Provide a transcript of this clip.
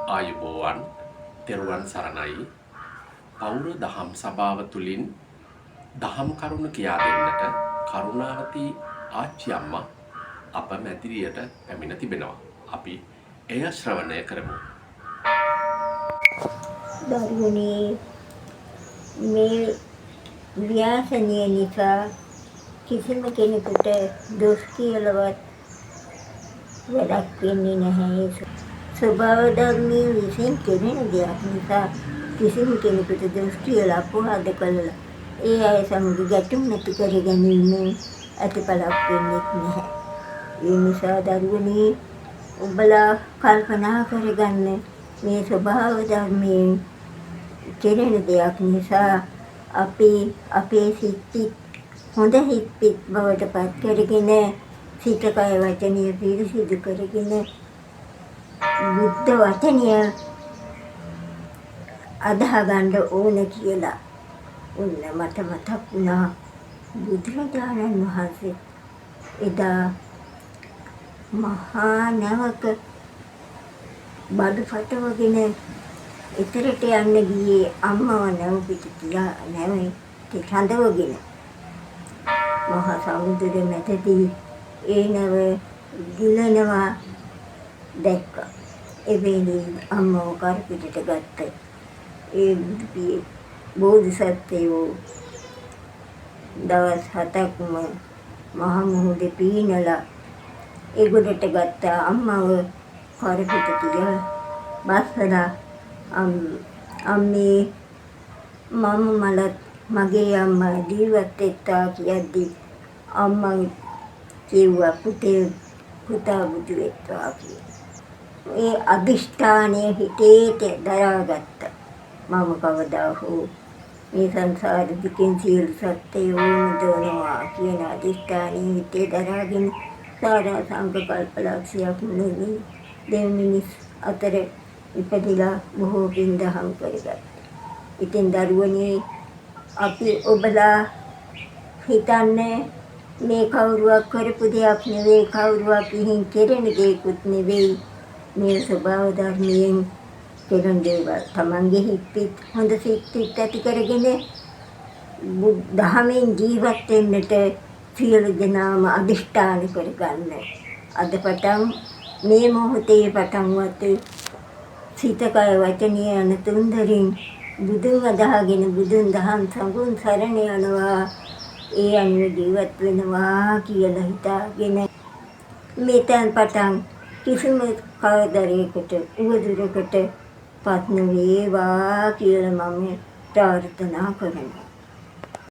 ආයුබෝවන් තෙරුවන් සරණයි පෞර දහම් සභාව තුළින් දහම් කරුණු කියා දෙන්නට කරුණාවති ආච්චි අම්මා අප මැදිරියට පැමිණ තිබෙනවා. අපි එය ශ්‍රවණය කරමු. දරුවනේ මේ ව්‍යාසනය නිසා කිසිම කෙනෙකුට දොස් කියලවත් වැඩක් වෙන්නේ නැහැ. ස්වභාව ධර්මයේ විසින් කෙරෙන දෙයක් නිසා කිසිම කෙනෙකුට දොස් කියලා අපවාද කළා ඒ අය සමග ගැටුම් නැති කර ගැනීම ඇතිඵලක් වෙන්නේ නැහැ. ඒ නිසා දරුවනේ ඔබලා කල්පනා කරගන්න මේ ස්වභාව ධර්මයෙන් කෙරෙන දෙයක් නිසා අපි අපේ සිත් හොඳ හිත් බවට පත් කරගෙන සිත කය වචනය පිරිසිදු කරගෙන බුද්ධ වචනය අදහ ගන්න ඕන කියලා ඔන්න මට මතක් වුණා බුදුරජාණන් වහන්සේ එදා මහා නැවක බඩු පටවගෙන එතරට යන්න ගියේ අම්මව නැව පිට තියා නැවේ කඳවගෙන මහා සමුද්‍රෙ මැදදී ඒ නැව ගිලනවා දැක්කා. එවෙලේ අම්මව කරපිටට ගත්තා. ඒ බෝධිසත්වයෝ දවස් 7ක්ම මහ මුහුදේ පීනලා ඒගොඩට ගත්තා. අම්මව කරපිට තියා බස්සලා අම්මේ මම මලත් මගේ අම්මා ජීවත් වෙත්තා කියද්දි අම්මා කිව්වා පුතා බුදු වෙත්වා කියලා. ඒ අදිෂ්ඨානය හිතේ දරාගත්තා. මම කවදා හෝ මේ සංසාර දුකින් සියලු සත්ත්වයෝ මුදවනවා කියන අදිෂ්ඨානය හිතේ දරාගෙන සාරා සංකල්පලක්ෂයක් නෙමෙයි දෙව් මිනිස් අතර ඉපදිලා බොහෝ පින් දහම් කරගත්තා. ඉතින් දරුවනේ අපි ඔබලා හිතන්නේ මේ කවුරුවක් කරපු දෙයක් නෙවෙයි, කවුරුවක් විහිං කෙරෙන දෙයක්වත් නෙවෙයි. මේ ස්වභාව ධර්මයෙන් කෙරෙන දේවල් තමන්ගේ හිතේ හොඳ සිත් ඇති කරගෙන දහමෙන් ජීවත් වෙන්නට සියලු දෙනාම අදිෂ්ඨාන කරගන්න. අද පටන් මේ මොහොතේ පටන්වත් සිත කය වචනය යන තුන්දරින් බුදුන් අදහගෙන බුදුන් දහම් සංගුණ සරණ යනවා. ඒ අනුව ජීවත් වෙනවා කියලා හිතාගෙන මෙතෙන් පටන් කිසිම කවදරයකට උවදුරකට පත් නොවේවා කියලා මම ප්‍රාර්ථනා කරනවා.